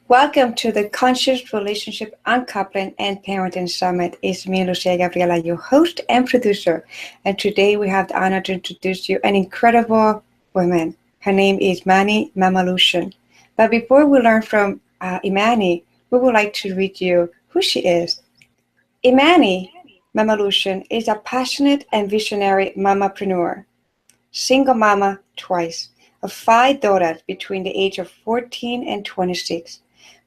Welcome to the Conscious Relationship Uncoupling and Parenting Summit. It's me, Lucia Gabriela, your host and producer. And today we have the honor to introduce you an incredible woman. Her name is Imani Mamalution. But before we learn from Imani, we would like to read you who she is. Imani Mamalution is a passionate and visionary mamapreneur, single mama twice, of 5 daughters between the age of 14 and 26,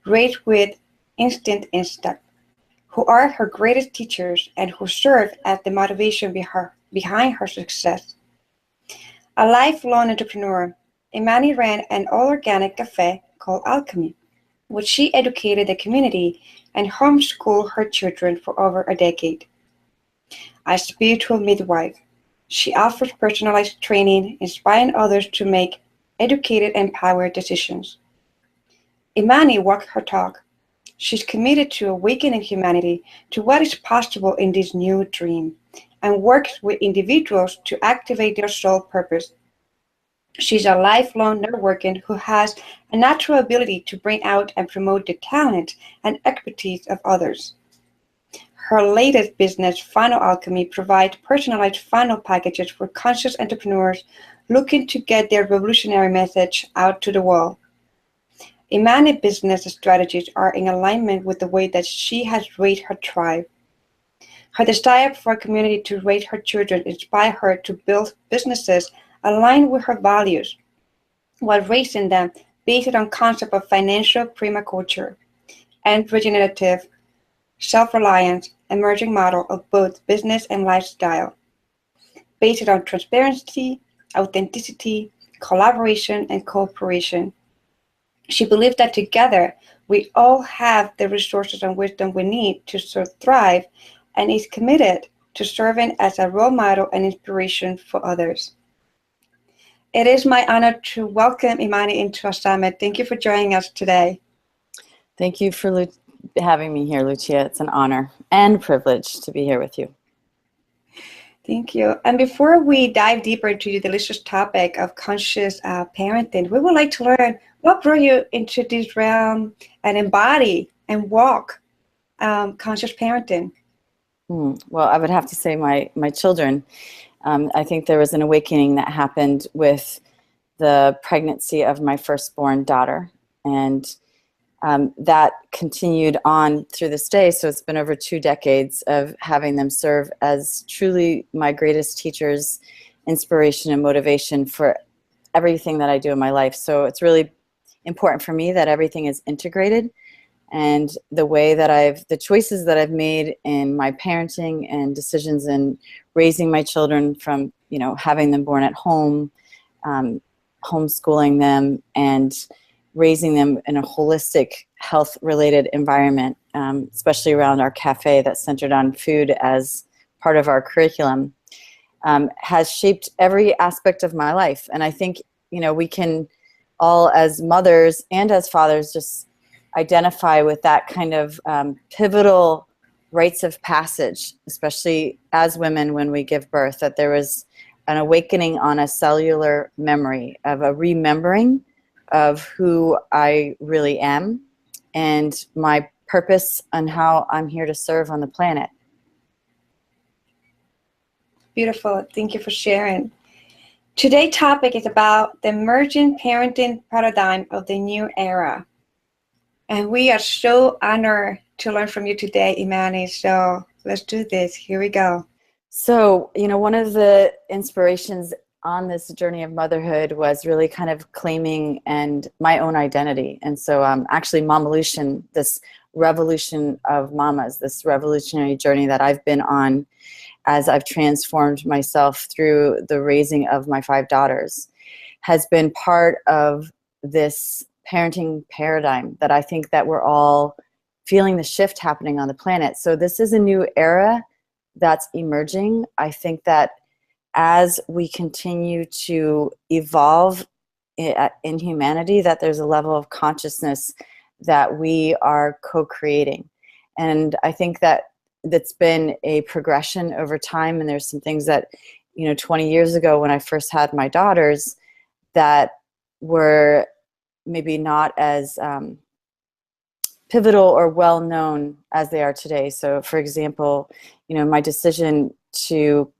raised with instinct and step, who are her greatest teachers and who serve as the motivation behind her success. A lifelong entrepreneur, Imani ran an all-organic cafe called Alchemy, which she educated the community and homeschooled her children for over a decade. A spiritual midwife, she offers personalized training, inspiring others to make educated, empowered decisions. Imani walks her talk. She's committed to awakening humanity to what is possible in this new dream and works with individuals to activate their soul purpose. She's a lifelong networker who has a natural ability to bring out and promote the talent and expertise of others. Her latest business, Funnel Alchemy, provides personalized funnel packages for conscious entrepreneurs looking to get their revolutionary message out to the world. Imani's business strategies are in alignment with the way that she has raised her tribe. Her desire for a community to raise her children inspired her to build businesses aligned with her values, while raising them based on concept of financial permaculture and regenerative, self-reliance, emerging model of both business and lifestyle, based on transparency, authenticity, collaboration, and cooperation. She believes that together we all have the resources and wisdom we need to thrive, and is committed to serving as a role model and inspiration for others. It is my honor to welcome Imani into our summit. Thank you for joining us today. Thank you for having me here, Lucia. It's an honor and privilege to be here with you. Thank you. And before we dive deeper into the delicious topic of conscious parenting, we would like to learn what brought you into this realm and embody and walk conscious parenting. Well, I would have to say my children. I think there was an awakening that happened with the pregnancy of my firstborn daughter, and that continued on through this day. So it's been over 2 decades of having them serve as truly my greatest teachers, inspiration and motivation for everything that I do in my life. So it's really important for me that everything is integrated, and the way that the choices that I've made in my parenting and decisions in raising my children from, having them born at home, homeschooling them, and raising them in a holistic health-related environment, especially around our cafe that's centered on food as part of our curriculum, has shaped every aspect of my life. And I think, we can all, as mothers and as fathers, just identify with that kind of pivotal rites of passage, especially as women when we give birth, that there was an awakening on a cellular memory of a remembering of who I really am and my purpose and how I'm here to serve on the planet. Beautiful. Thank you for sharing. Today's topic is about the emergent parenting paradigm of the new era. And we are so honored to learn from you today, Imani. So let's do this. Here we go. So, one of the inspirations on this journey of motherhood was really kind of claiming my own identity. And so actually Mamalution, this revolution of mamas, this revolutionary journey that I've been on as I've transformed myself through the raising of my 5 daughters, has been part of this parenting paradigm that I think that we're all feeling the shift happening on the planet. So this is a new era that's emerging. I think that as we continue to evolve in humanity, that there's a level of consciousness that we are co-creating. And I think that that's been a progression over time. And there's some things that, 20 years ago when I first had my daughters that were maybe not as pivotal or well known as they are today. So for example, my decision to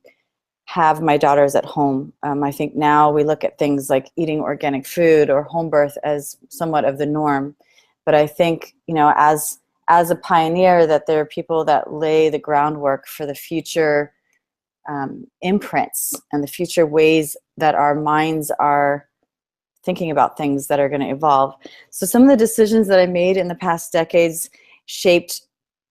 have my daughters at home. I think now we look at things like eating organic food or home birth as somewhat of the norm. But I think, as a pioneer, that there are people that lay the groundwork for the future imprints and the future ways that our minds are thinking about things that are going to evolve. So some of the decisions that I made in the past decades shaped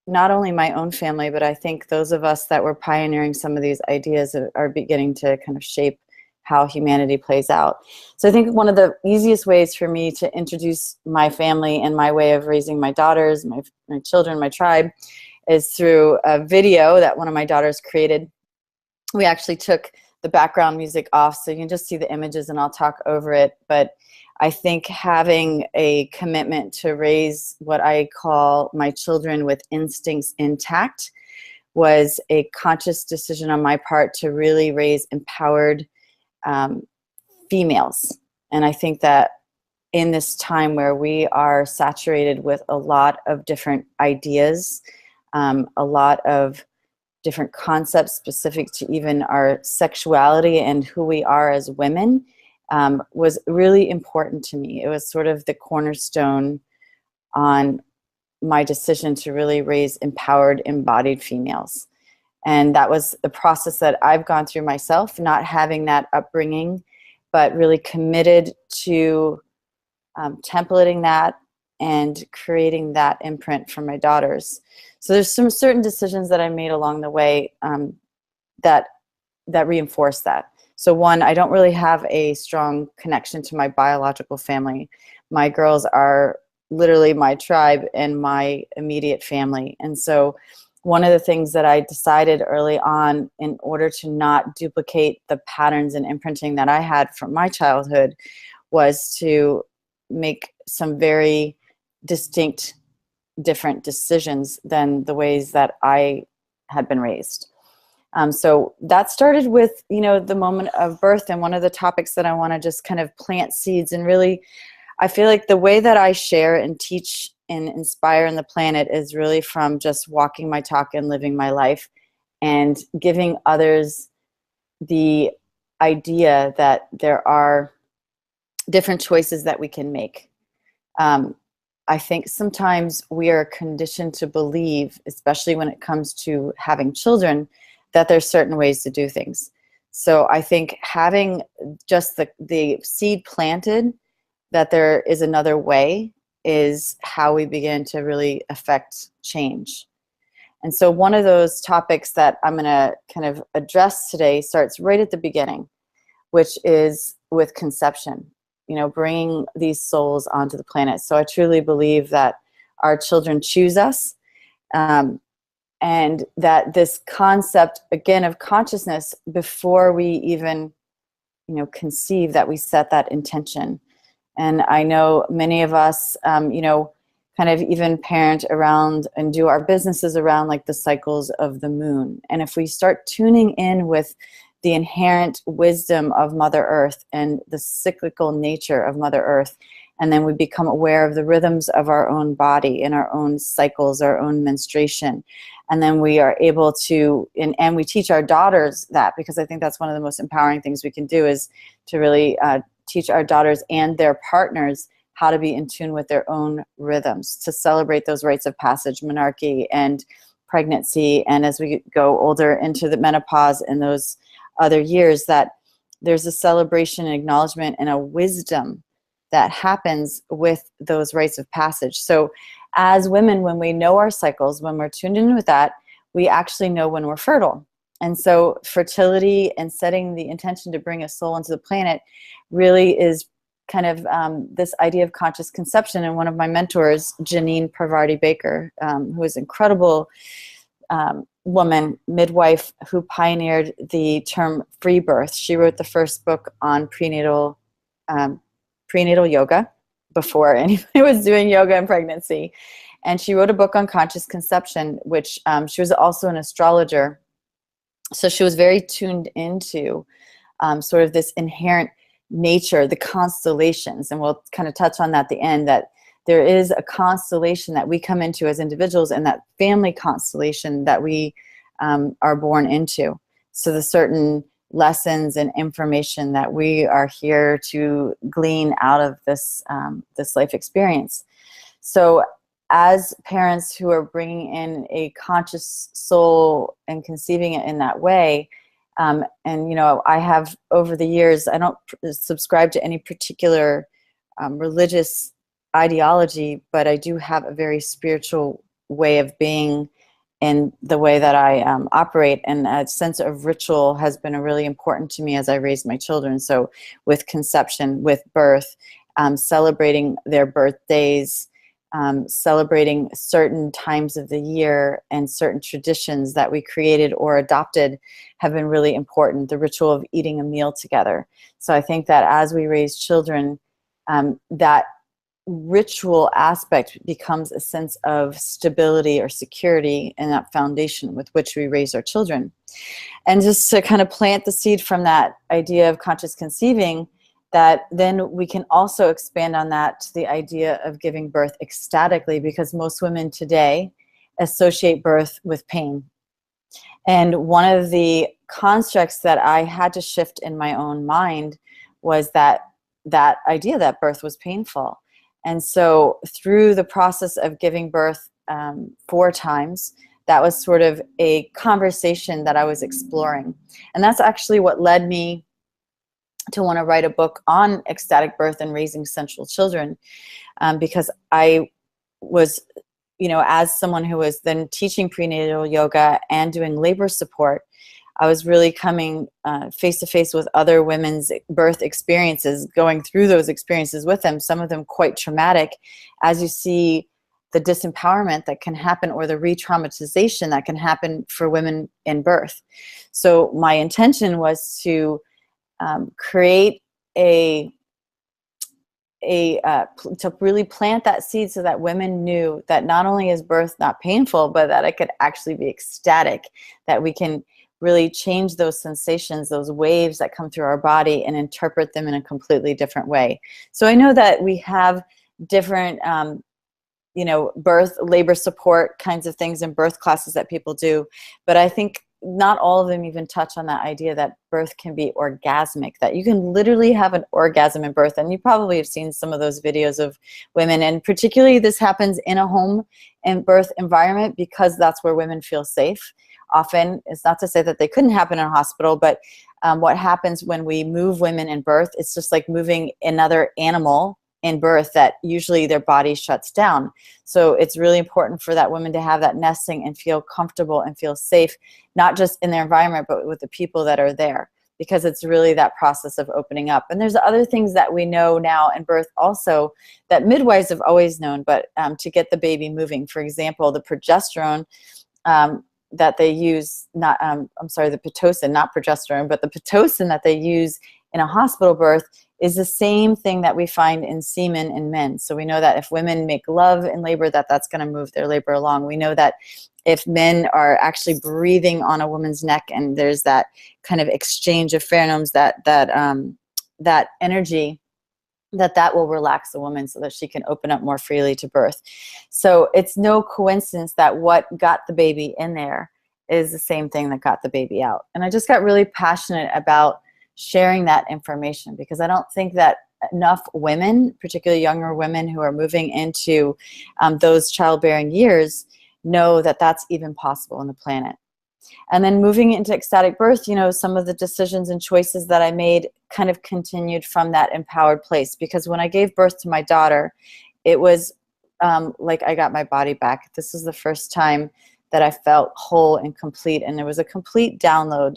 not only my own family, but I think those of us that were pioneering some of these ideas are beginning to kind of shape how humanity plays out. So I think one of the easiest ways for me to introduce my family and my way of raising my daughters, my children, my tribe, is through a video that one of my daughters created. We actually took the background music off so you can just see the images and I'll talk over it. But I think having a commitment to raise what I call my children with instincts intact was a conscious decision on my part to really raise empowered females. And I think that in this time where we are saturated with a lot of different ideas, a lot of different concepts specific to even our sexuality and who we are as women, was really important to me. It was sort of the cornerstone on my decision to really raise empowered, embodied females. And that was the process that I've gone through myself, not having that upbringing, but really committed to templating that and creating that imprint for my daughters. So there's some certain decisions that I made along the way that reinforce that. So one, I don't really have a strong connection to my biological family. My girls are literally my tribe and my immediate family. And so one of the things that I decided early on, in order to not duplicate the patterns and imprinting that I had from my childhood, was to make some very distinct, different decisions than the ways that I had been raised. So that started with, the moment of birth. And one of the topics that I want to just kind of plant seeds and really, I feel like the way that I share and teach and inspire in the planet is really from just walking my talk and living my life and giving others the idea that there are different choices that we can make. I think sometimes we are conditioned to believe, especially when it comes to having children, that there's certain ways to do things. So I think having just the seed planted that there is another way is how we begin to really affect change. And so one of those topics that I'm going to kind of address today starts right at the beginning, which is with conception, bringing these souls onto the planet. So I truly believe that our children choose us, and that this concept, again, of consciousness, before we even, conceive, that we set that intention. And I know many of us, kind of even parent around and do our businesses around like the cycles of the moon. And if we start tuning in with the inherent wisdom of Mother Earth and the cyclical nature of Mother Earth, and then we become aware of the rhythms of our own body and our own cycles, our own menstruation. And then we are able to, and we teach our daughters that, because I think that's one of the most empowering things we can do, is to really teach our daughters and their partners how to be in tune with their own rhythms, to celebrate those rites of passage, menarche and pregnancy, and as we go older into the menopause and those other years, that there's a celebration and acknowledgement and a wisdom that happens with those rites of passage. So as women, when we know our cycles, when we're tuned in with that, we actually know when we're fertile. And so fertility and setting the intention to bring a soul into the planet really is kind of this idea of conscious conception. And one of my mentors, Janine Parvarti Baker, who is an incredible woman, midwife, who pioneered the term free birth. She wrote the first book on prenatal yoga before anybody was doing yoga and pregnancy. And she wrote a book on conscious conception, which she was also an astrologer. So she was very tuned into sort of this inherent nature, the constellations. And we'll kind of touch on that at the end, that there is a constellation that we come into as individuals, and that family constellation that we are born into. So the certain lessons and information that we are here to glean out of this this life experience. So as parents who are bringing in a conscious soul and conceiving it in that way, and you know, I have over the years, I don't subscribe to any particular religious ideology, but I do have a very spiritual way of being in the way that I operate, and a sense of ritual has been really important to me as I raised my children. So with conception, with birth, celebrating their birthdays, celebrating certain times of the year, and certain traditions that we created or adopted have been really important. The ritual of eating a meal together. So I think that as we raise children, that ritual aspect becomes a sense of stability or security in that foundation with which we raise our children. And just to kind of plant the seed from that idea of conscious conceiving, that then we can also expand on that to the idea of giving birth ecstatically, because most women today associate birth with pain. And one of the constructs that I had to shift in my own mind was that idea that birth was painful. And so through the process of giving birth 4 times, that was sort of a conversation that I was exploring. And that's actually what led me to want to write a book on ecstatic birth and raising sensual children, because I was, you know, as someone who was then teaching prenatal yoga and doing labor support, I was really coming face to face with other women's birth experiences, going through those experiences with them, some of them quite traumatic, as you see the disempowerment that can happen or the re-traumatization that can happen for women in birth. So my intention was to create to really plant that seed so that women knew that not only is birth not painful, but that it could actually be ecstatic, that we can really change those sensations, those waves that come through our body, and interpret them in a completely different way. So I know that we have different, you know, birth, labor support kinds of things in birth classes that people do, but I think not all of them even touch on that idea that birth can be orgasmic, that you can literally have an orgasm in birth. And you probably have seen some of those videos of women, and particularly this happens in a home and birth environment because that's where women feel safe. Often, it's not to say that they couldn't happen in a hospital, but what happens when we move women in birth, it's just like moving another animal in birth, that usually their body shuts down. So it's really important for that woman to have that nesting and feel comfortable and feel safe, not just in their environment, but with the people that are there, because it's really that process of opening up. And there's other things that we know now in birth also that midwives have always known, but to get the baby moving. For example, the progesterone that they use, the Pitocin, not progesterone, but the Pitocin that they use in a hospital birth is the same thing that we find in semen in men. So we know that if women make love in labor, that's going to move their labor along. We know that if men are actually breathing on a woman's neck and there's that kind of exchange of pheromones, that energy, that will relax the woman so that she can open up more freely to birth. So it's no coincidence that what got the baby in there is the same thing that got the baby out. And I just got really passionate about sharing that information, because I don't think that enough women, particularly younger women who are moving into those childbearing years, know that that's even possible on the planet. And then moving into ecstatic birth, you know, some of the decisions and choices that I made kind of continued from that empowered place, because when I gave birth to my daughter, it was like I got my body back. This is the first time that I felt whole and complete, and there was a complete download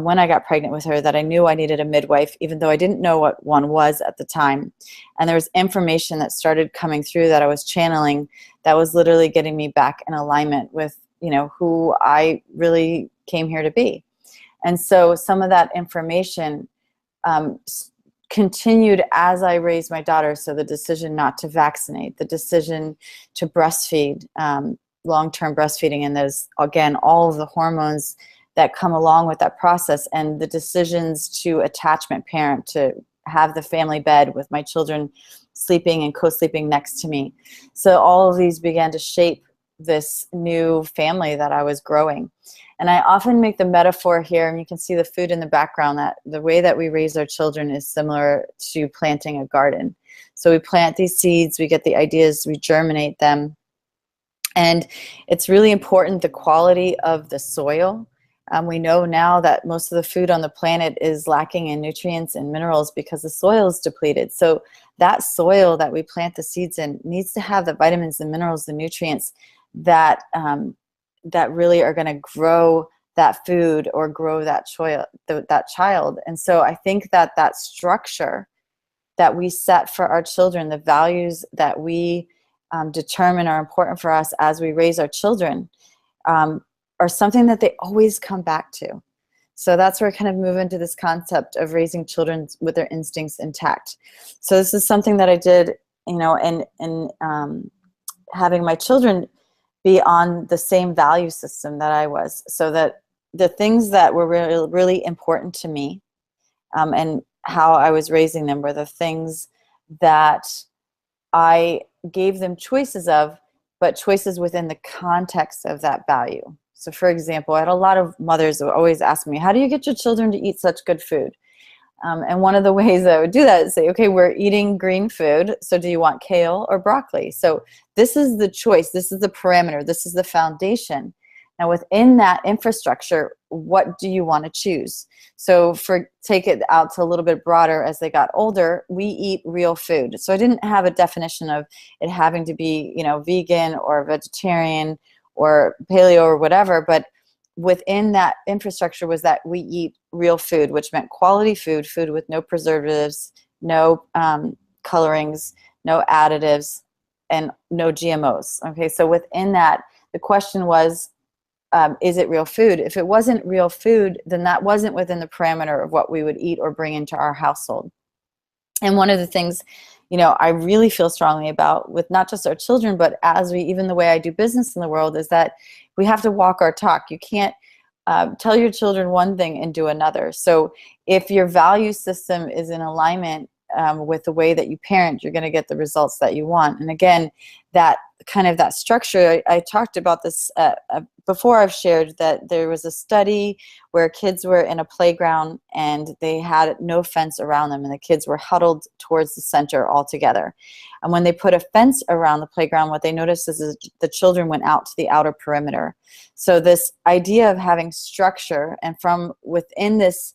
when I got pregnant with her that I knew I needed a midwife, even though I didn't know what one was at the time. And there was information that started coming through that I was channeling that was literally getting me back in alignment with, you know, who I really came here to be. And so some of that information continued as I raised my daughter. So the decision not to vaccinate, the decision to breastfeed, long-term breastfeeding, and there's, again, all of the hormones that come along with that process, and the decisions to attachment parent, to have the family bed with my children sleeping and co-sleeping next to me. So all of these began to shape this new family that I was growing. And I often make the metaphor here, and you can see the food in the background, that the way that we raise our children is similar to planting a garden. So we plant these seeds, we get the ideas, we germinate them. And it's really important, the quality of the soil. We know now that most of the food on the planet is lacking in nutrients and minerals because the soil is depleted. So that soil that we plant the seeds in needs to have the vitamins, the minerals, the nutrients that that really are going to grow that food or grow that child. And so I think that that structure that we set for our children, the values that we determine are important for us as we raise our children, are something that they always come back to. So that's where I kind of move into this concept of raising children with their instincts intact. So this is something that I did, and having my children be on the same value system that I was, so that the things that were really, really important to me, and how I was raising them, were the things that I gave them choices of, but choices within the context of that value. So for example, I had a lot of mothers who would always ask me, how do you get your children to eat such good food? And one of the ways I would do that is say, okay, we're eating green food, so do you want kale or broccoli? So this is the choice, this is the parameter, this is the foundation. Now within that infrastructure, what do you want to choose? So take it out to a little bit broader, as they got older, we eat real food. So I didn't have a definition of it having to be, vegan or vegetarian or paleo or whatever, but within that infrastructure was that we eat real food, which meant quality food, food with no preservatives, no colorings, no additives, and no GMOs. Okay, so within that, the question was, is it real food? If it wasn't real food, then that wasn't within the parameter of what we would eat or bring into our household. And one of the things, I really feel strongly about with not just our children, but even the way I do business in the world, is that we have to walk our talk. You can't tell your children one thing and do another. So if your value system is in alignment with the way that you parent, you're going to get the results that you want. And again, that structure, I talked about this before. I've shared that there was a study where kids were in a playground and they had no fence around them, and the kids were huddled towards the center all together. And when they put a fence around the playground, what they noticed is the children went out to the outer perimeter. So this idea of having structure, and from within this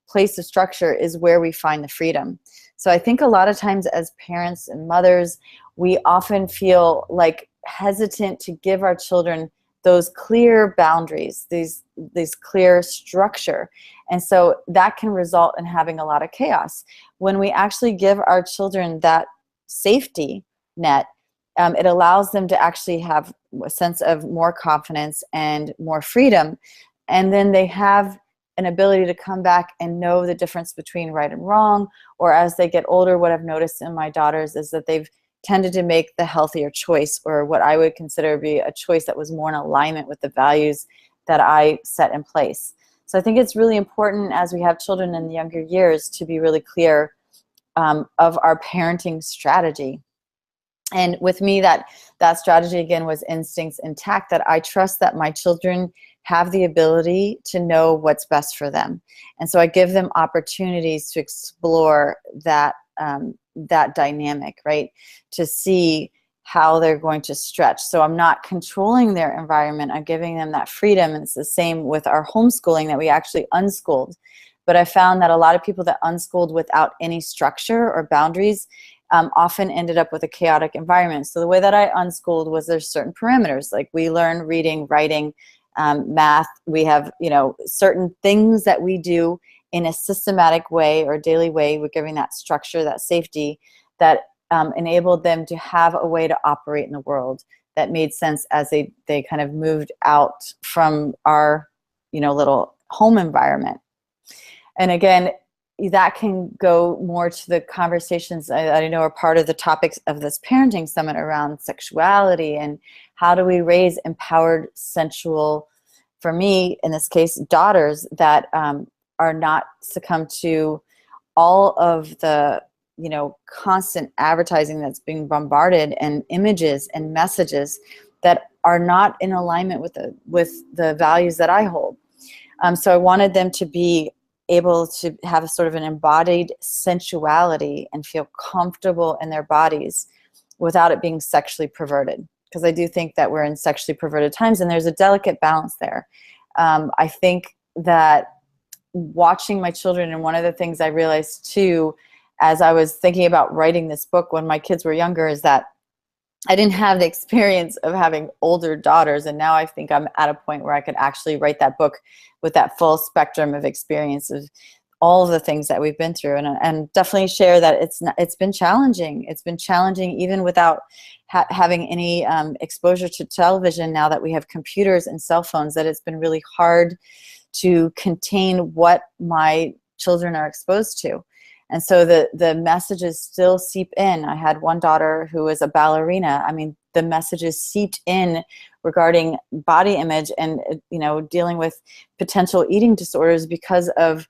place of structure is where we find the freedom. So I think a lot of times as parents and mothers, we often feel like hesitant to give our children those clear boundaries, these clear structure. And so that can result in having a lot of chaos. When we actually give our children that safety net, it allows them to actually have a sense of more confidence and more freedom. And then they have an ability to come back and know the difference between right and wrong. Or as they get older, what I've noticed in my daughters is that they've tended to make the healthier choice, or what I would consider to be a choice that was more in alignment with the values that I set in place. So I think it's really important as we have children in the younger years to be really clear of our parenting strategy. And with me, that strategy again was instincts intact, that I trust that my children have the ability to know what's best for them. And so I give them opportunities to explore that dynamic, right? To see how they're going to stretch. So I'm not controlling their environment. I'm giving them that freedom. And it's the same with our homeschooling, that we actually unschooled. But I found that a lot of people that unschooled without any structure or boundaries often ended up with a chaotic environment. So the way that I unschooled was there's certain parameters, like we learn reading, writing, math. We have, certain things that we do in a systematic way or daily way. We're giving that structure, that safety, that enabled them to have a way to operate in the world that made sense as they kind of moved out from our, little home environment. And again, that can go more to the conversations that I know are part of the topics of this parenting summit around sexuality and how do we raise empowered, sensual, for me, in this case, daughters that are not succumb to all of the constant advertising that's being bombarded, and images and messages that are not in alignment with the values that I hold. So I wanted them to be able to have a sort of an embodied sensuality and feel comfortable in their bodies without it being sexually perverted. Because I do think that we're in sexually perverted times, and there's a delicate balance there. I think that watching my children, and one of the things I realized too, as I was thinking about writing this book when my kids were younger, is that I didn't have the experience of having older daughters, and now I think I'm at a point where I could actually write that book with that full spectrum of experience of all of the things that we've been through, and definitely share that it's been challenging. It's been challenging even without having any exposure to television. Now that we have computers and cell phones, that it's been really hard to contain what my children are exposed to. And so the messages still seep in. I had one daughter who was a ballerina. I mean, the messages seeped in regarding body image and, dealing with potential eating disorders because of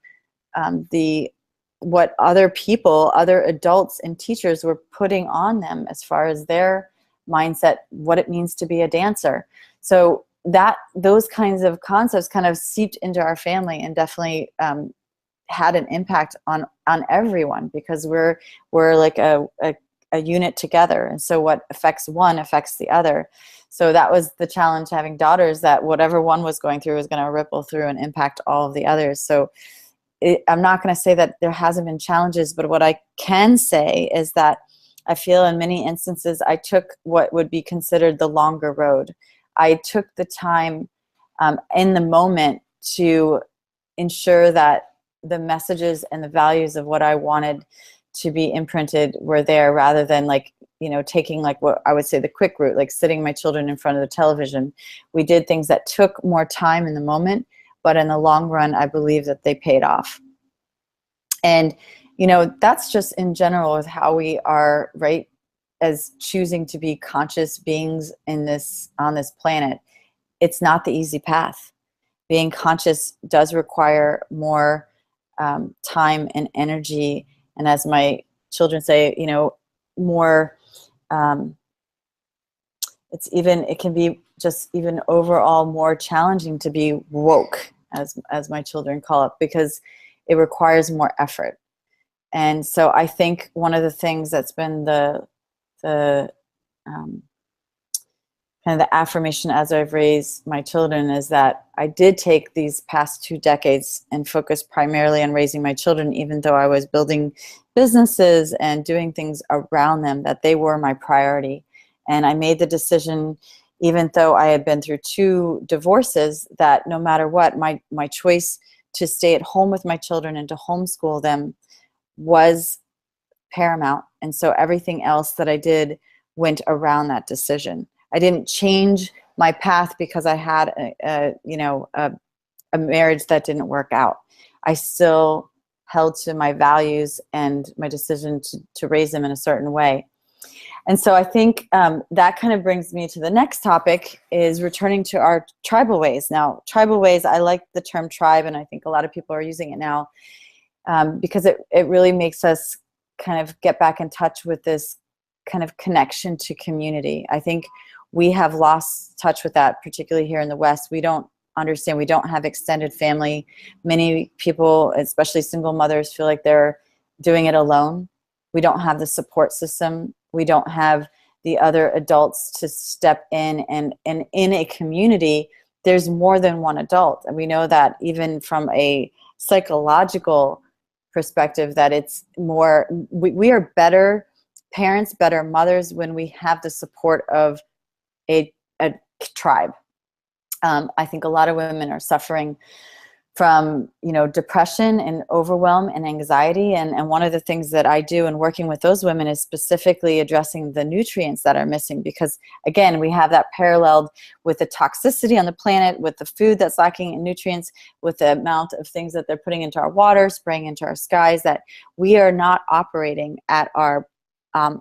what other people, other adults and teachers were putting on them as far as their mindset, what it means to be a dancer. So those kinds of concepts kind of seeped into our family, and definitely had an impact on everyone, because we're like a unit together, and so what affects one affects the other. So that was the challenge, having daughters, that whatever one was going through was going to ripple through and impact all of the others. So I'm not going to say that there hasn't been challenges, but what I can say is that I feel in many instances I took what would be considered the longer road. I took the time in the moment to ensure that the messages and the values of what I wanted to be imprinted were there, rather than taking what I would say the quick route, like sitting my children in front of the television. We did things that took more time in the moment, but in the long run, I believe that they paid off. And, that's just in general with how we are, right, as choosing to be conscious beings on this planet. It's not the easy path. Being conscious does require more time and energy, and as my children say, more. It can be just even overall more challenging to be woke, as my children call it, because it requires more effort. And so I think one of the things that's been the kind of the affirmation as I've raised my children is that I did take these past 2 decades and focus primarily on raising my children, even though I was building businesses and doing things around them, that they were my priority. And I made the decision, even though I had been through 2 divorces, that no matter what, my choice to stay at home with my children and to homeschool them was paramount. And so everything else that I did went around that decision. I didn't change my path because I had a marriage that didn't work out. I still held to my values and my decision to raise them in a certain way. And so I think that kind of brings me to the next topic, is returning to our tribal ways. Now, tribal ways, I like the term tribe, and I think a lot of people are using it now because it really makes us kind of get back in touch with this kind of connection to community. I think we have lost touch with that, particularly here in the West. We don't understand. We don't have extended family. Many people, especially single mothers, feel like they're doing it alone. We don't have the support system. We don't have the other adults to step in, and in a community, there's more than one adult. And we know that even from a psychological perspective, that it's more, we are better parents, better mothers when we have the support of a tribe. I think a lot of women are suffering from, depression and overwhelm and anxiety. And one of the things that I do in working with those women is specifically addressing the nutrients that are missing, because again, we have that paralleled with the toxicity on the planet, with the food that's lacking in nutrients, with the amount of things that they're putting into our water, spraying into our skies, that we are not operating at our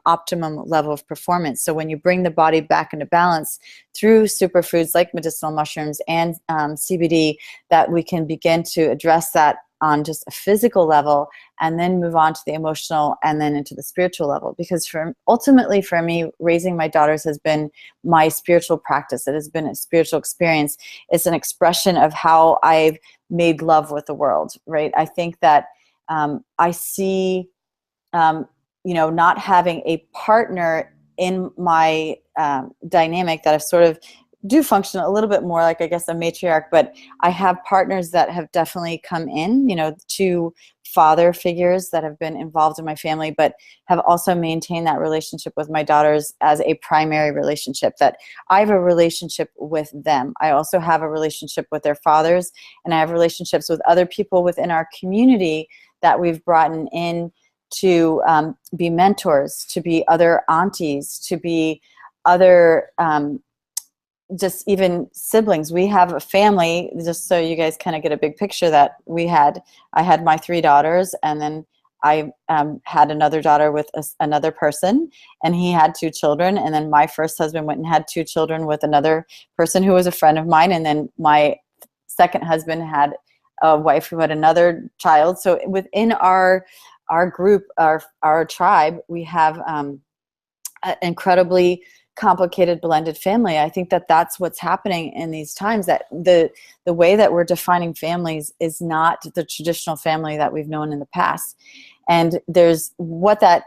optimum level of performance. So when you bring the body back into balance through superfoods like medicinal mushrooms and CBD, that we can begin to address that on just a physical level, and then move on to the emotional and then into the spiritual level. Because ultimately for me, raising my daughters has been my spiritual practice. It has been a spiritual experience. It's an expression of how I've made love with the world, right? I think that I see, not having a partner in my dynamic, that I've sort of do function a little bit more like, I guess, a matriarch, but I have partners that have definitely come in, 2 father figures that have been involved in my family, but have also maintained that relationship with my daughters as a primary relationship, that I have a relationship with them. I also have a relationship with their fathers, and I have relationships with other people within our community that we've brought in to be mentors, to be other aunties, to be other just even siblings. We have a family, just so you guys kind of get a big picture, that I had my 3 daughters, and then I had another daughter with another person, and he had 2 children, and then my first husband went and had 2 children with another person who was a friend of mine, and then my second husband had a wife who had another child. So within our group, our tribe, we have an incredibly complicated blended family. I think that that's what's happening in these times, that the way that we're defining families is not the traditional family that we've known in the past. And there's what that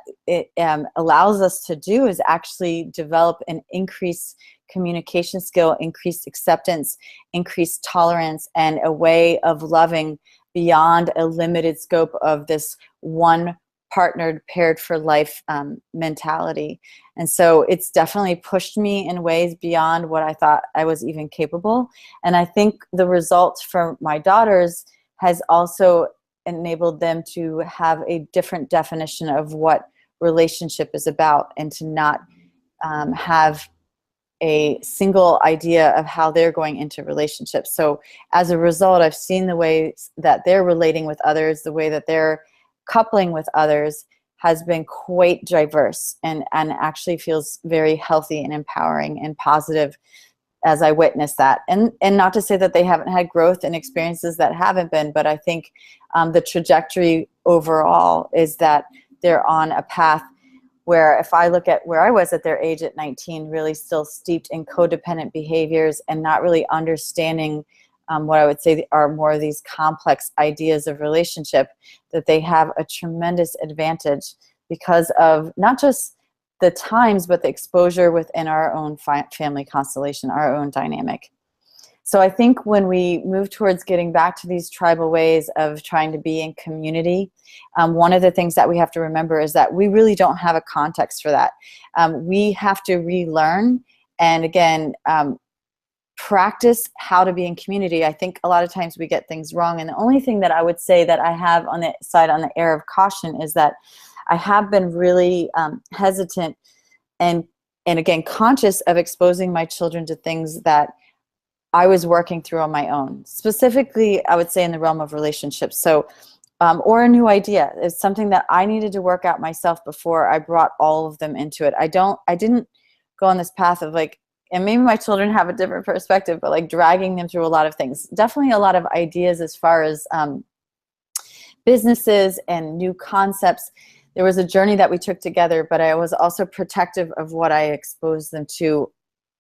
allows us to do is actually develop an increased communication skill, increased acceptance, increased tolerance, and a way of loving beyond a limited scope of this one partnered, paired for life mentality. And so it's definitely pushed me in ways beyond what I thought I was even capable. And I think the result for my daughters has also enabled them to have a different definition of what relationship is about, and to not have a single idea of how they're going into relationships. So as a result, I've seen the ways that they're relating with others, the way that they're coupling with others has been quite diverse, and actually feels very healthy and empowering and positive as I witness that. And not to say that they haven't had growth and experiences that haven't been, but I think the trajectory overall is that they're on a path where, if I look at where I was at their age at 19, really still steeped in codependent behaviors and not really understanding what I would say are more of these complex ideas of relationship, that they have a tremendous advantage because of not just the times, but the exposure within our own family constellation, our own dynamic. So I think when we move towards getting back to these tribal ways of trying to be in community, one of the things that we have to remember is that we really don't have a context for that. We have to relearn, and again, practice how to be in community. I think a lot of times we get things wrong. And the only thing that I would say that I have on the side, on the air of caution, is that I have been really hesitant and again, conscious of exposing my children to things that I was working through on my own. Specifically, I would say in the realm of relationships. So, or a new idea. It's something that I needed to work out myself before I brought all of them into it. I didn't go on this path of like, and maybe my children have a different perspective, but like dragging them through a lot of things. Definitely a lot of ideas as far as businesses and new concepts. There was a journey that we took together, but I was also protective of what I exposed them to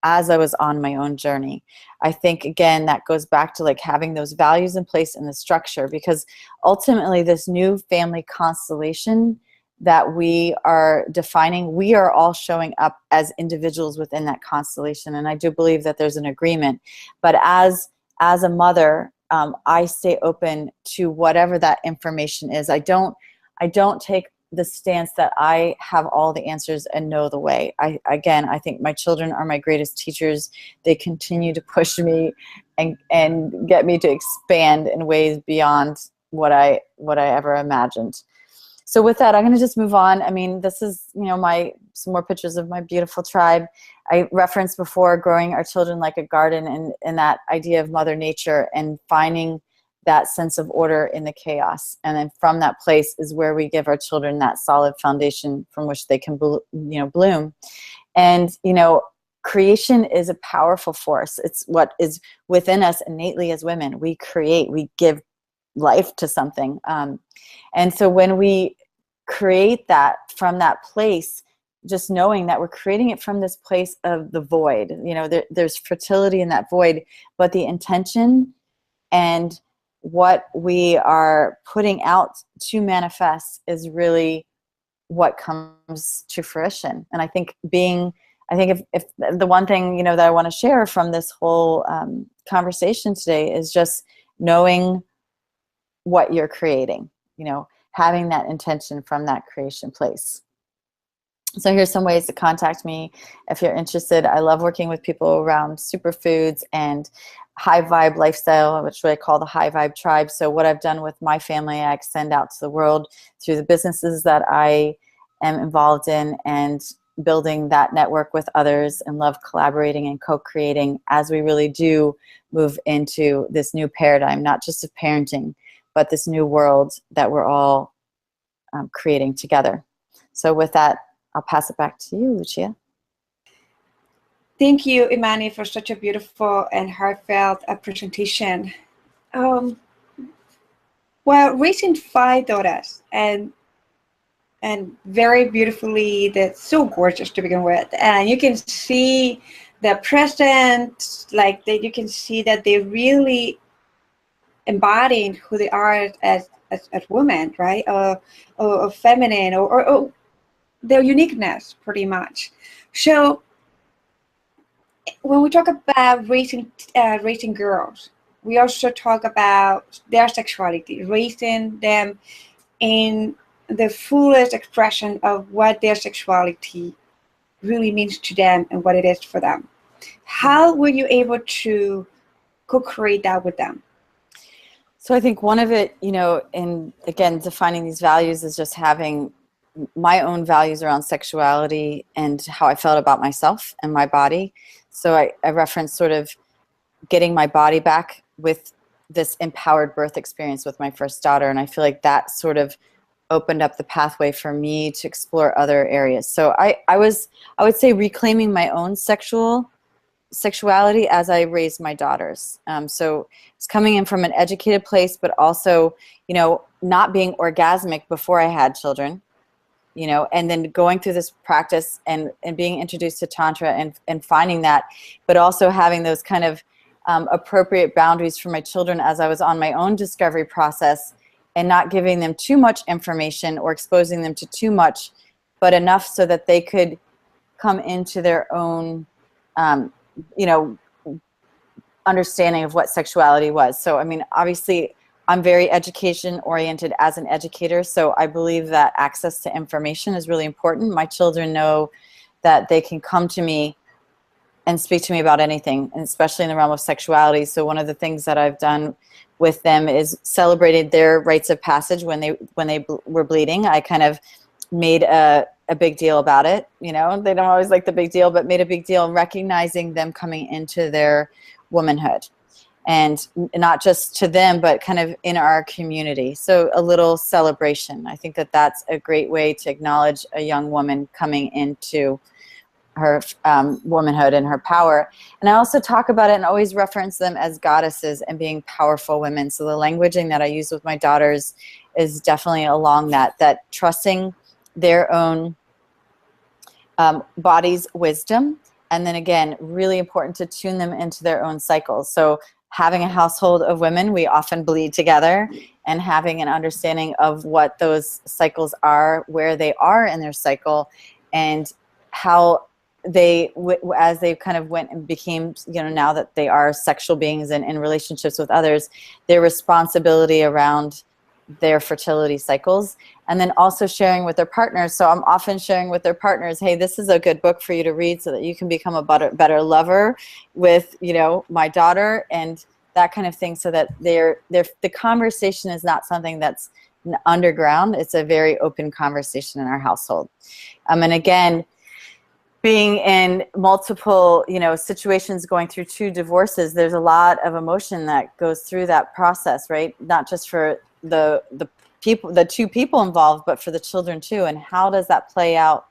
as I was on my own journey. I think, again, that goes back to like having those values in place in the structure, because ultimately this new family constellation that we are defining, we are all showing up as individuals within that constellation. And I do believe that there's an agreement. But as a mother, I stay open to whatever that information is. I don't take the stance that I have all the answers and know the way. I think my children are my greatest teachers. They continue to push me and get me to expand in ways beyond what I ever imagined. So with that, I'm going to just move on. I mean, this is, some more pictures of my beautiful tribe. I referenced before growing our children like a garden, and that idea of Mother Nature and finding that sense of order in the chaos. And then from that place is where we give our children that solid foundation from which they can, bloom. And, creation is a powerful force. It's what is within us innately as women. We create, we give life to something. And so when we create that from that place, just knowing that we're creating it from this place of the void, there's fertility in that void, but the intention and what we are putting out to manifest is really what comes to fruition. And I think if the one thing, that I want to share from this whole conversation today is just knowing what you're creating, having that intention from that creation place. So here's some ways to contact me if you're interested. I love working with people around superfoods and high vibe lifestyle, which I call the high vibe tribe. So what I've done with my family, I extend out to the world through the businesses that I am involved in, and building that network with others, and love collaborating and co-creating as we really do move into this new paradigm, not just of parenting, but this new world that we're all creating together. So with that, I'll pass it back to you, Lucia. Thank you, Imani, for such a beautiful and heartfelt presentation. Well, raising 5 daughters, and very beautifully, that's so gorgeous to begin with, and you can see the present, like that. You can see that they really embodying who they are as women, right? Or feminine, or their uniqueness, pretty much. So when we talk about raising girls, we also talk about their sexuality, raising them in the fullest expression of what their sexuality really means to them and what it is for them. How were you able to co-create that with them? So I think one of it, in again defining these values, is just having my own values around sexuality and how I felt about myself and my body. So I referenced sort of getting my body back with this empowered birth experience with my first daughter. And I feel like that sort of opened up the pathway for me to explore other areas. So I would say reclaiming my own sexuality as I raised my daughters. So it's coming in from an educated place, but also, not being orgasmic before I had children, and then going through this practice and being introduced to Tantra and finding that, but also having those kind of appropriate boundaries for my children as I was on my own discovery process, and not giving them too much information or exposing them to too much, but enough so that they could come into their own, understanding of what sexuality was. So, obviously, I'm very education oriented as an educator, so I believe that access to information is really important. My children know that they can come to me and speak to me about anything, and especially in the realm of sexuality. So one of the things that I've done with them is celebrated their rites of passage when they were bleeding. I kind of made a big deal about it. They don't always like the big deal, but made a big deal in recognizing them coming into their womanhood. And not just to them, but kind of in our community. So a little celebration. I think that that's a great way to acknowledge a young woman coming into her womanhood and her power. And I also talk about it and always reference them as goddesses and being powerful women. So the languaging that I use with my daughters is definitely along that trusting their own body's wisdom. And then again, really important to tune them into their own cycles. So having a household of women, we often bleed together, and having an understanding of what those cycles are, where they are in their cycle, and how they, as they kind of went and became, now that they are sexual beings and in relationships with others, their responsibility around their fertility cycles. And then also sharing with their partners. So I'm often sharing with their partners, hey, this is a good book for you to read so that you can become a better lover with, my daughter, and that kind of thing, so that the conversation is not something that's underground. It's a very open conversation in our household. And again, being in multiple, situations, going through 2 divorces, there's a lot of emotion that goes through that process, right? Not just for the 2 people involved, but for the children too. And how does that play out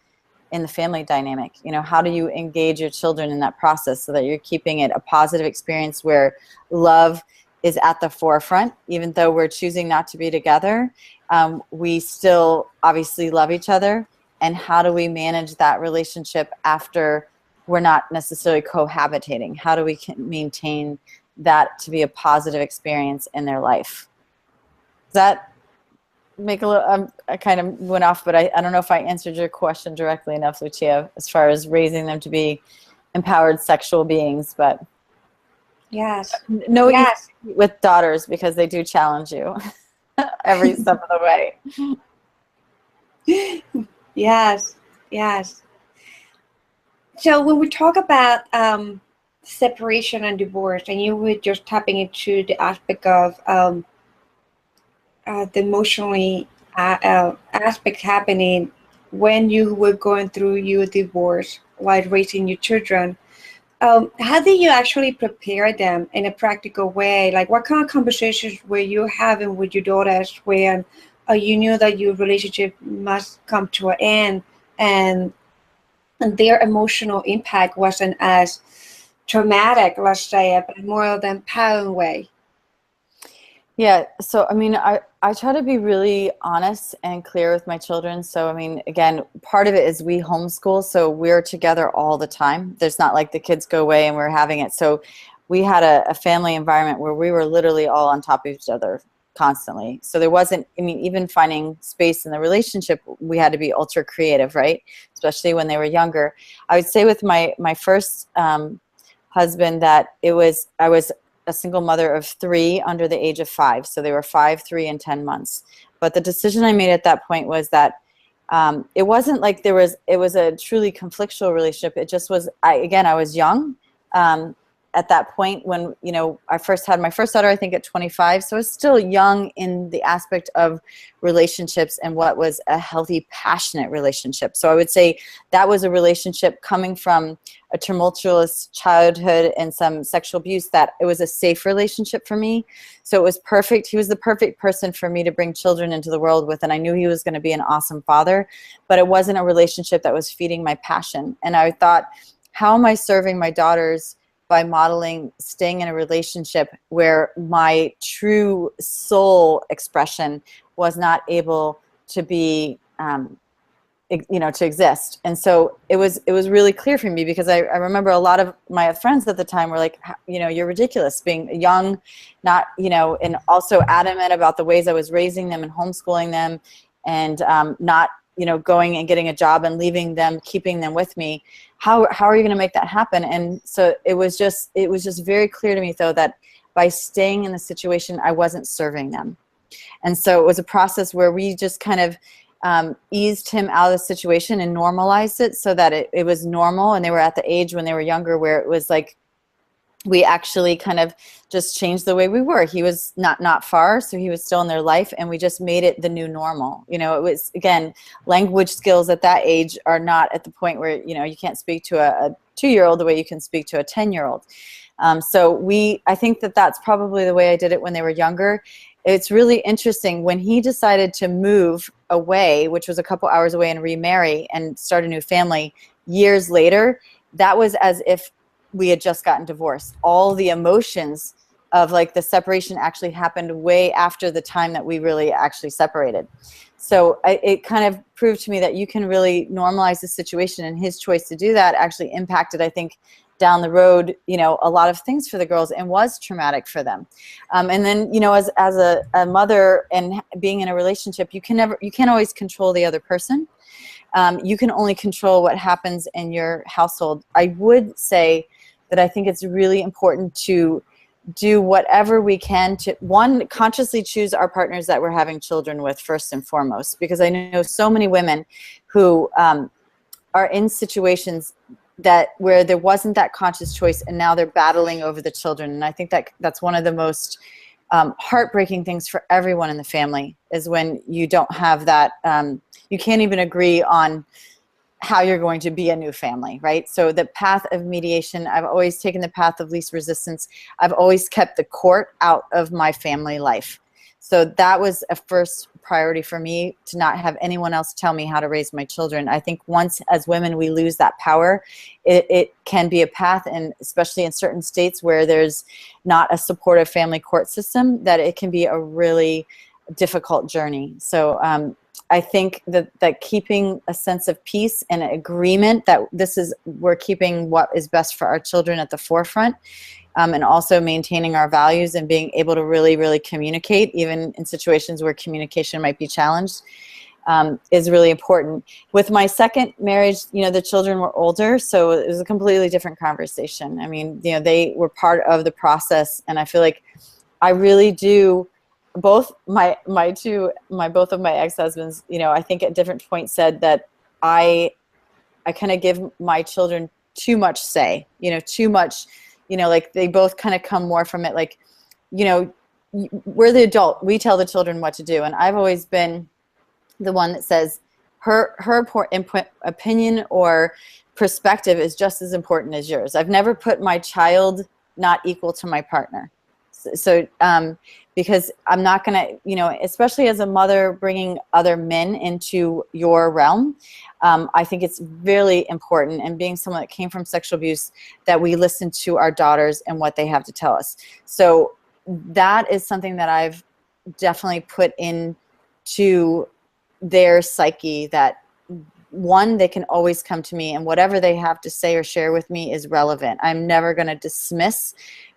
in the family dynamic? How do you engage your children in that process so that you're keeping it a positive experience where love is at the forefront. Even though we're choosing not to be together, we still obviously love each other. And how do we manage that relationship after we're not necessarily cohabitating? How do we maintain that to be a positive experience in their life? Does that make a little, I kind of went off, but I don't know if I answered your question directly enough, Lucia, as far as raising them to be empowered sexual beings. But Yes. no, yes, with daughters, because they do challenge you every step of the way. Yes, yes. So when we talk about separation and divorce, and you were just tapping into the aspect of the emotionally aspect happening when you were going through your divorce while raising your children, how did you actually prepare them in a practical way? Like, what kind of conversations were you having with your daughters when you knew that your relationship must come to an end, and their emotional impact wasn't as traumatic, let's say, but more of an empowering way? Yeah, so I mean, I try to be really honest and clear with my children. So I mean, again, part of it is we homeschool, so we're together all the time. There's not like the kids go away and we're having it. So we had a family environment where we were literally all on top of each other constantly. So there wasn't, I mean, even finding space in the relationship, we had to be ultra creative, right? Especially when they were younger. I would say with my first husband that I was a single mother of 3 under the age of 5. So they were 5, 3, and 10 months. But the decision I made at that point was that it wasn't like it was a truly conflictual relationship. It just was, I was young at that point when, I first had my first daughter, I think at 25. So I was still young in the aspect of relationships and what was a healthy, passionate relationship. So I would say that was a relationship coming from a tumultuous childhood and some sexual abuse, that it was a safe relationship for me. So it was perfect. He was the perfect person for me to bring children into the world with. And I knew he was going to be an awesome father, but it wasn't a relationship that was feeding my passion. And I thought, how am I serving my daughters by modeling staying in a relationship where my true soul expression was not able to be, to exist? And so it was really clear for me, because I remember a lot of my friends at the time were like, you're ridiculous being young, not, and also adamant about the ways I was raising them and homeschooling them, and not, going and getting a job and leaving them, keeping them with me. How are you going to make that happen? And so it was just very clear to me, though, that by staying in the situation, I wasn't serving them. And so it was a process where we just kind of eased him out of the situation and normalized it so that it was normal. And they were at the age when they were younger where it was like, we actually kind of just changed the way we were. He was not far, so he was still in their life, and we just made it the new normal. It was, again, language skills at that age are not at the point where, you can't speak to a 2-year-old the way you can speak to a 10-year-old. So I think that's probably the way I did it when they were younger. It's really interesting. When he decided to move away, which was a couple hours away, and remarry and start a new family years later, that was as if we had just gotten divorced. All the emotions of like the separation actually happened way after the time that we really actually separated. So it kind of proved to me that you can really normalize the situation, and his choice to do that actually impacted, I think, down the road, a lot of things for the girls, and was traumatic for them. And then, as a mother and being in a relationship, you can't always control the other person. You can only control what happens in your household. I would say that I think it's really important to do whatever we can to, one, consciously choose our partners that we're having children with first and foremost, because I know so many women who are in situations where there wasn't that conscious choice, and now they're battling over the children. And I think that's one of the most heartbreaking things for everyone in the family, is when you don't have that, you can't even agree on how you're going to be a new family, right? So the path of mediation, I've always taken the path of least resistance. I've always kept the court out of my family life. So that was a first priority for me, to not have anyone else tell me how to raise my children. I think once as women we lose that power, it can be a path, and especially in certain states where there's not a supportive family court system, that it can be a really difficult journey. So I think that keeping a sense of peace and agreement that we're keeping what is best for our children at the forefront, and also maintaining our values and being able to really, really communicate, even in situations where communication might be challenged, is really important. With my second marriage, the children were older, so it was a completely different conversation. I mean, they were part of the process, and I feel like I really do. Both both of my ex-husbands, I think at different points said that I kind of give my children too much say, too much, like they both kind of come more from it, like, we're the adult, we tell the children what to do. And I've always been the one that says her opinion or perspective is just as important as yours. I've never put my child not equal to my partner. So because I'm not going to, especially as a mother bringing other men into your realm, I think it's really important, and being someone that came from sexual abuse, that we listen to our daughters and what they have to tell us. So that is something that I've definitely put into their psyche, that one, they can always come to me, and whatever they have to say or share with me is relevant. I'm never going to dismiss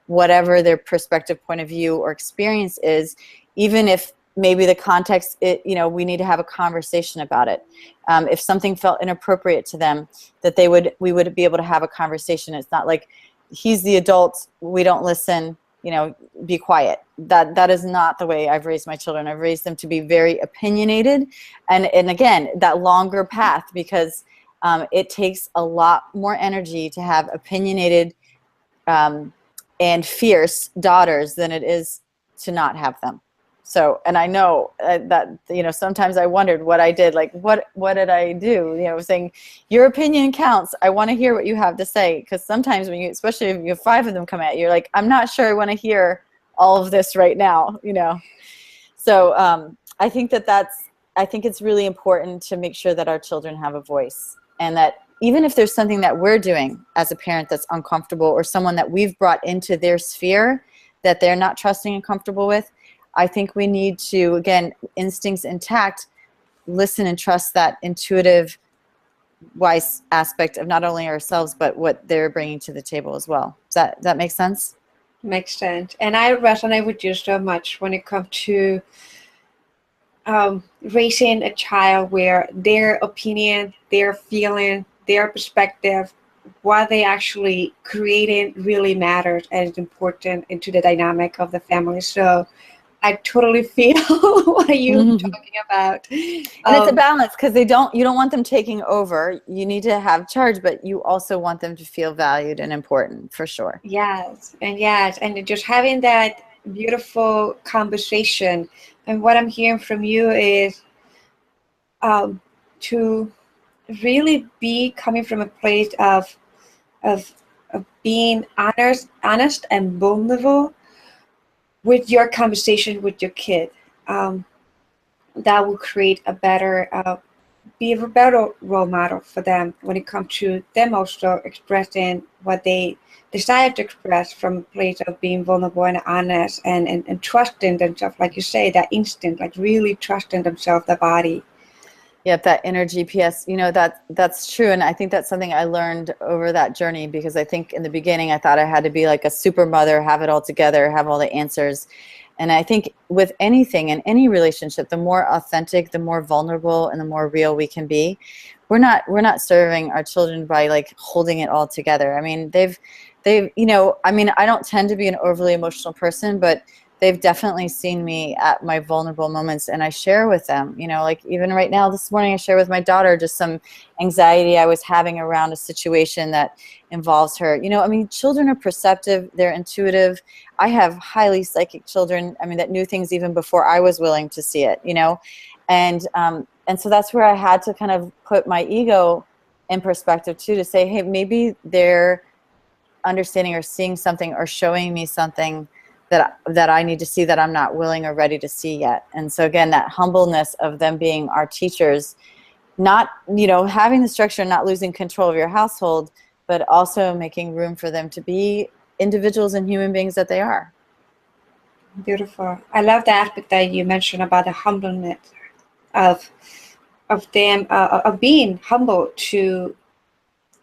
whatever their perspective, point of view, or experience is, even if maybe the context, we need to have a conversation about it. If something felt inappropriate to them, that we would be able to have a conversation. It's not like, he's the adult, we don't listen, be quiet. That is not the way I've raised my children. I've raised them to be very opinionated, and again, that longer path, because it takes a lot more energy to have opinionated and fierce daughters than it is to not have them. So, and I know that, sometimes I wondered what I did, like, what did I do? Saying, your opinion counts. I want to hear what you have to say. Because sometimes especially if you have 5 of them come at you, you're like, I'm not sure I want to hear all of this right now, So I think I think it's really important to make sure that our children have a voice, and that even if there's something that we're doing as a parent that's uncomfortable, or someone that we've brought into their sphere that they're not trusting and comfortable with, I think we need to, again, instincts intact, listen and trust that intuitive, wise aspect of not only ourselves, but what they're bringing to the table as well. Does that make sense? Makes sense. And I resonate with you so much when it comes to raising a child where their opinion, their feeling, their perspective, what they actually creating really matters and is important into the dynamic of the family. So I totally feel what you're talking about. And it's a balance, because you don't want them taking over. You need to have charge, but you also want them to feel valued and important, for sure. Yes. And just having that beautiful conversation. And what I'm hearing from you is to really be coming from a place of being honest and vulnerable with your conversation with your kid. That will create be a better role model for them when it comes to them also expressing what they desire to express from a place of being vulnerable and honest and trusting themselves, like you say, that instinct, like really trusting themselves, the body. Yep, that inner GPS, that's true. And I think that's something I learned over that journey, because I think in the beginning I thought I had to be like a super mother, have it all together, have all the answers. And I think with anything, in any relationship, the more authentic, the more vulnerable, and the more real we can be. We're not serving our children by like holding it all together. I mean, I don't tend to be an overly emotional person, but they've definitely seen me at my vulnerable moments, and I share with them, like even right now, this morning, I share with my daughter just some anxiety I was having around a situation that involves her. Children are perceptive, they're intuitive. I have highly psychic children, that knew things even before I was willing to see it, and so that's where I had to kind of put my ego in perspective too, to say, hey, maybe they're understanding or seeing something or showing me something that I need to see that I'm not willing or ready to see yet. And so again, that humbleness of them being our teachers, not, having the structure, not losing control of your household, but also making room for them to be individuals and human beings that they are. Beautiful. I love the aspect that you mentioned about the humbleness of them, of being humble to,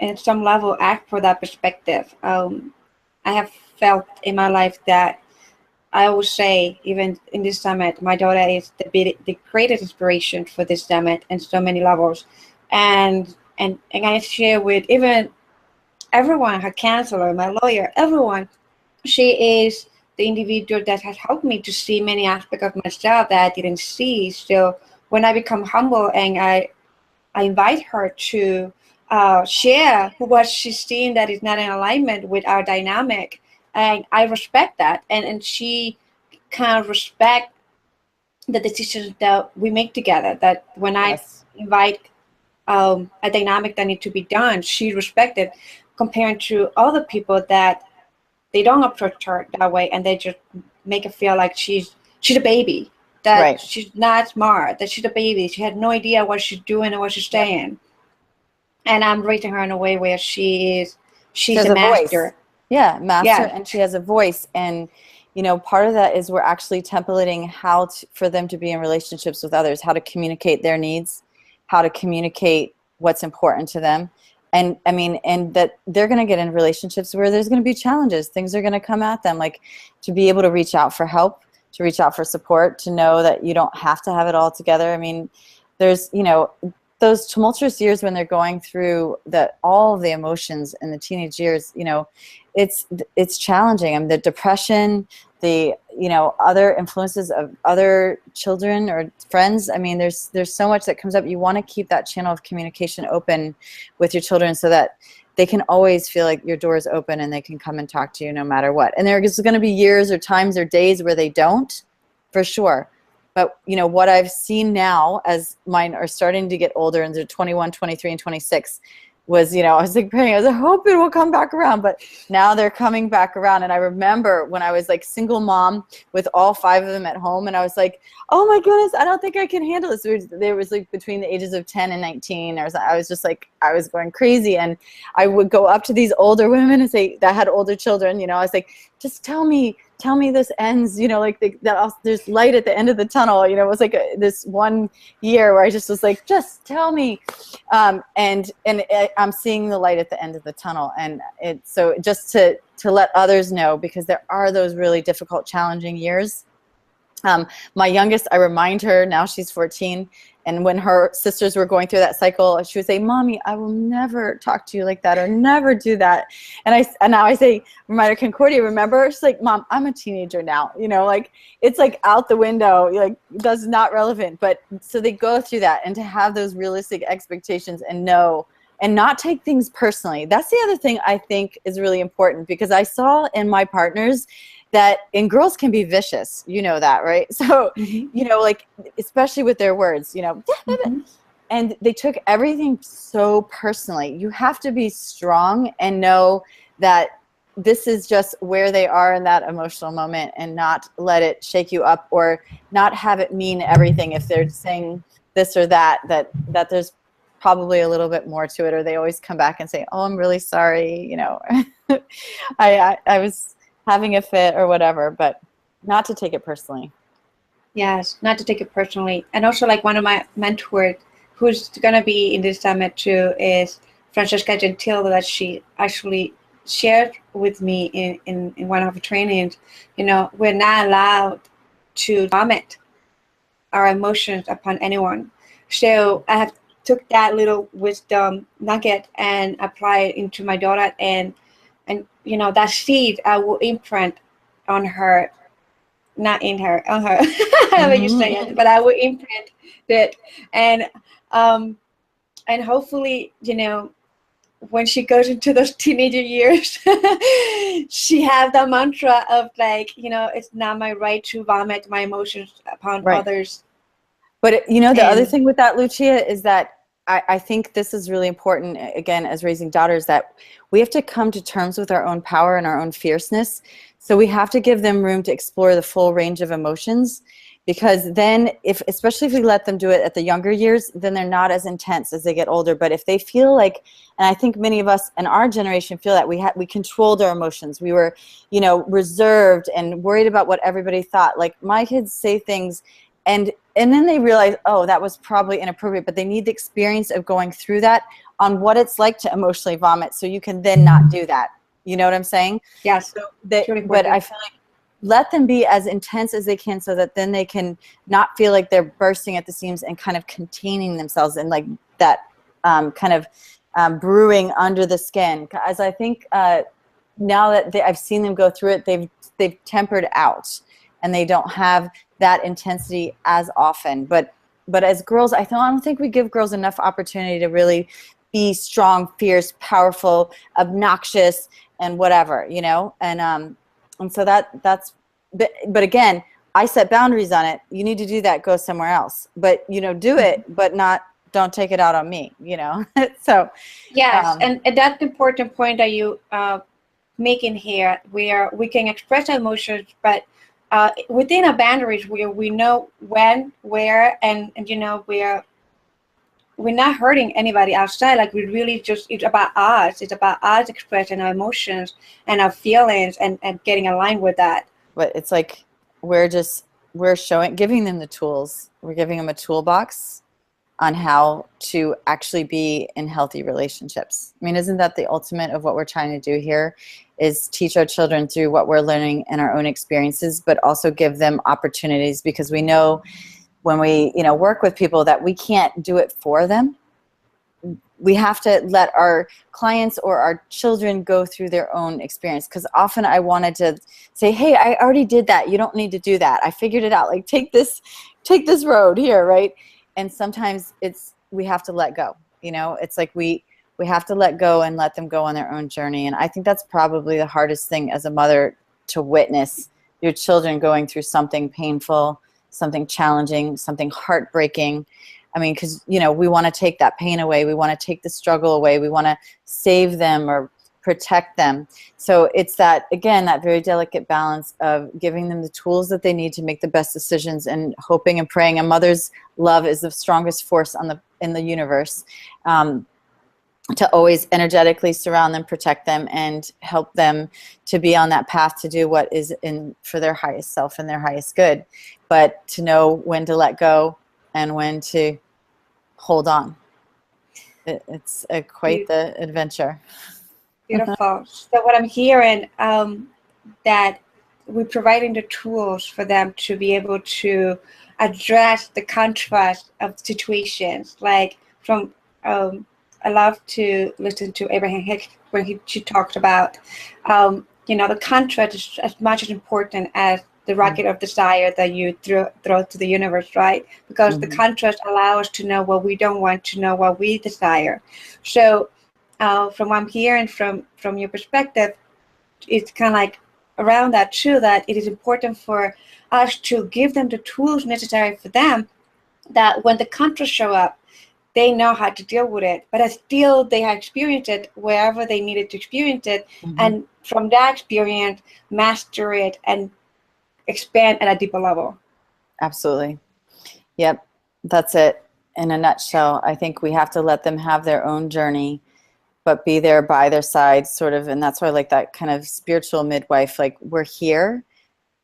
in some level, act for that perspective. I have felt in my life that I always say, even in this summit, my daughter is the greatest inspiration for this summit in so many levels. And I share with even everyone, her counselor, my lawyer, everyone, she is the individual that has helped me to see many aspects of myself that I didn't see. So when I become humble and I invite her to share what she's seeing that is not in alignment with our dynamic, and I respect that, and she can respect the decisions that we make together. That when Yes. I invite a dynamic that needs to be done, she respected, compared to other people that they don't approach her that way, and they just make her feel like she's a baby, that Right. she's not smart, that she's a baby, she had no idea what she's doing and what she's saying. And I'm raising her in a way where she's a master. Voice. Yeah, master, Yeah. and she has a voice. And part of that is we're actually templating how for them to be in relationships with others, how to communicate their needs, how to communicate what's important to them. And and that they're going to get in relationships where there's going to be challenges. Things are going to come at them, like to be able to reach out for help, to reach out for support, to know that you don't have to have it all together. There's, those tumultuous years when they're going through all of the emotions in the teenage years, it's challenging. The depression, the other influences of other children or friends. There's so much that comes up. You want to keep that channel of communication open with your children so that they can always feel like your door is open and they can come and talk to you no matter what. And there's going to be years or times or days where they don't, for sure. But what I've seen now, as mine are starting to get older and they're 21, 23, and 26, was, I was like praying, I hope it will come back around. But now they're coming back around. And I remember when I was like single mom with all 5 of them at home, and I was like, oh my goodness, I don't think I can handle this. There was like between the ages of 10 and 19. I was just like, I was going crazy. And I would go up to these older women and say, that had older children, I was like, just tell me this ends, there's light at the end of the tunnel. It was like this one year where I just was like, just tell me. And I'm seeing the light at the end of the tunnel. And so just to let others know, because there are those really difficult, challenging years. My youngest, I remind her, now she's 14, and when her sisters were going through that cycle, she would say, Mommy, I will never talk to you like that or never do that. And now I say, remind her, Concordia, remember? She's like, Mom, I'm a teenager now. It's like out the window, like that's not relevant. But so they go through that, and to have those realistic expectations and know and not take things personally. That's the other thing I think is really important, because I saw in my partners and girls can be vicious, that, right? So, like, especially with their words, and they took everything so personally. You have to be strong and know that this is just where they are in that emotional moment, and not let it shake you up, or not have it mean everything. If they're saying this or that there's probably a little bit more to it, or they always come back and say, oh, I'm really sorry. I was having a fit or whatever, but not to take it personally. Yes, not to take it personally. And also, like, one of my mentors who's going to be in this summit too is Francesca Gentile, that she actually shared with me in one of her trainings. We're not allowed to vomit our emotions upon anyone. So I have took that little wisdom nugget and apply it into my daughter, and that seed I will imprint on her, not in her, on her, however you say it, but I will imprint it, and hopefully, when she goes into those teenager years, she have the mantra of like, it's not my right to vomit my emotions upon others. But the other thing with that, Lucia, is that I think this is really important, again, as raising daughters, that we have to come to terms with our own power and our own fierceness. So we have to give them room to explore the full range of emotions, because then, especially if we let them do it at the younger years, then they're not as intense as they get older. But if they feel like, and I think many of us in our generation feel that we controlled our emotions. We were, reserved and worried about what everybody thought. Like, my kids say things, and then they realize, oh, that was probably inappropriate, but they need the experience of going through that on what it's like to emotionally vomit, so you can then not do that. You know what I'm saying? Yes. So but I feel like, let them be as intense as they can, so that then they can not feel like they're bursting at the seams and kind of containing themselves, and like that brewing under the skin. As I think now that I've seen them go through it, they've tempered out, and they don't have that intensity as often. But as girls, I don't think we give girls enough opportunity to really be strong, fierce, powerful, obnoxious, and whatever, and so that's, but again, I set boundaries on it. You need to do that, go somewhere else. But, do it, but don't take it out on me, So. Yes, and that's an important point that you making here, where we can express our emotions, but within our boundaries, where we know when, where, and we're not hurting anybody outside. Like, we really it's about us. It's about us expressing our emotions and our feelings, and getting aligned with that. But it's like we're giving them the tools. We're giving them a toolbox on how to actually be in healthy relationships. I mean, isn't that the ultimate of what we're trying to do here, is teach our children through what we're learning in our own experiences, but also give them opportunities, because we know when we, work with people, that we can't do it for them. We have to let our clients or our children go through their own experience. Because often I wanted to say, hey, I already did that. You don't need to do that. I figured it out. Like, take this road here, right? And sometimes we have to let go. It's like we have to let go and let them go on their own journey. And I think that's probably the hardest thing as a mother, to witness your children going through something painful, something challenging, something heartbreaking. I mean, because, we want to take that pain away. We want to take the struggle away. We want to save them or protect them. So it's that, again, that very delicate balance of giving them the tools that they need to make the best decisions, and hoping and praying. A mother's love is the strongest force in the universe. To always energetically surround them, protect them, and help them to be on that path to do what is for their highest self and their highest good. But to know when to let go and when to hold on. It's quite the adventure. Beautiful. So what I'm hearing, that we're providing the tools for them to be able to address the contrast of situations. Like, from I love to listen to Abraham Hicks when she talked about, the contrast is as much as important as the rocket of desire that you throw to the universe, right? Because the contrast allows us to know what we don't want, to know what we desire. So from what I'm hearing from your perspective, it's kind of like around that too, that it is important for us to give them the tools necessary for them, that when the contrasts show up, they know how to deal with it, but still they have experienced it wherever they needed to experience it, and from that experience, master it and expand at a deeper level. Absolutely. Yep. That's it in a nutshell. I think we have to let them have their own journey, but be there by their side, sort of. And that's why I like that kind of spiritual midwife. Like, we're here,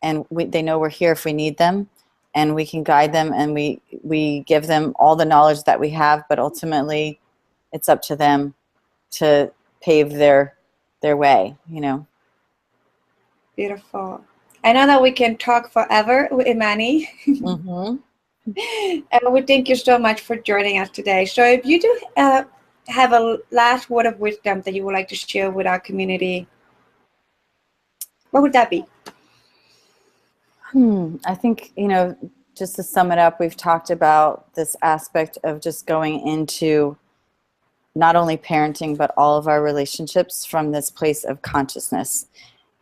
and they know we're here if we need them, and we can guide them, and we give them all the knowledge that we have, but ultimately it's up to them to pave their way, Beautiful. I know that we can talk forever with Imani. And we thank you so much for joining us today. So if you do have a last word of wisdom that you would like to share with our community, what would that be? I think, just to sum it up, we've talked about this aspect of just going into not only parenting, but all of our relationships from this place of consciousness.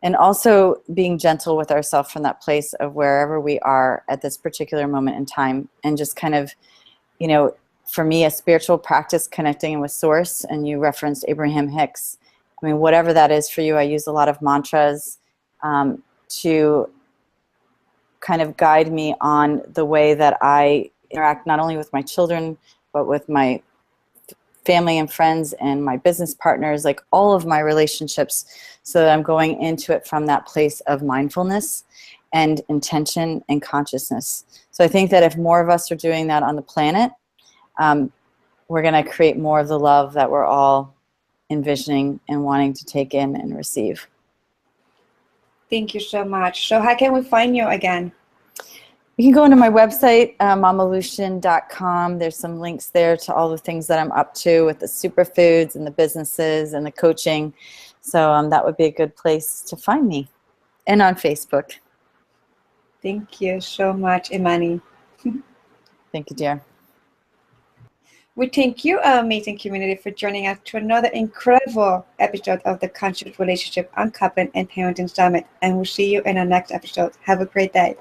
And also being gentle with ourselves from that place of wherever we are at this particular moment in time, and just kind of, for me, a spiritual practice connecting with source, and you referenced Abraham Hicks. I mean, whatever that is for you, I use a lot of mantras to kind of guide me on the way that I interact not only with my children, but with my family and friends and my business partners, like all of my relationships, so that I'm going into it from that place of mindfulness and intention and consciousness. So I think that if more of us are doing that on the planet, we're going to create more of the love that we're all envisioning and wanting to take in and receive. Thank you so much. So how can we find you again? You can go into my website, mamalution.com. There's some links there to all the things that I'm up to with the superfoods and the businesses and the coaching. So that would be a good place to find me. And on Facebook. Thank you so much, Imani. Thank you, dear. We thank you, our amazing community, for joining us to another incredible episode of the Conscious Relationship Uncoupling and Parenting Summit. And we'll see you in our next episode. Have a great day.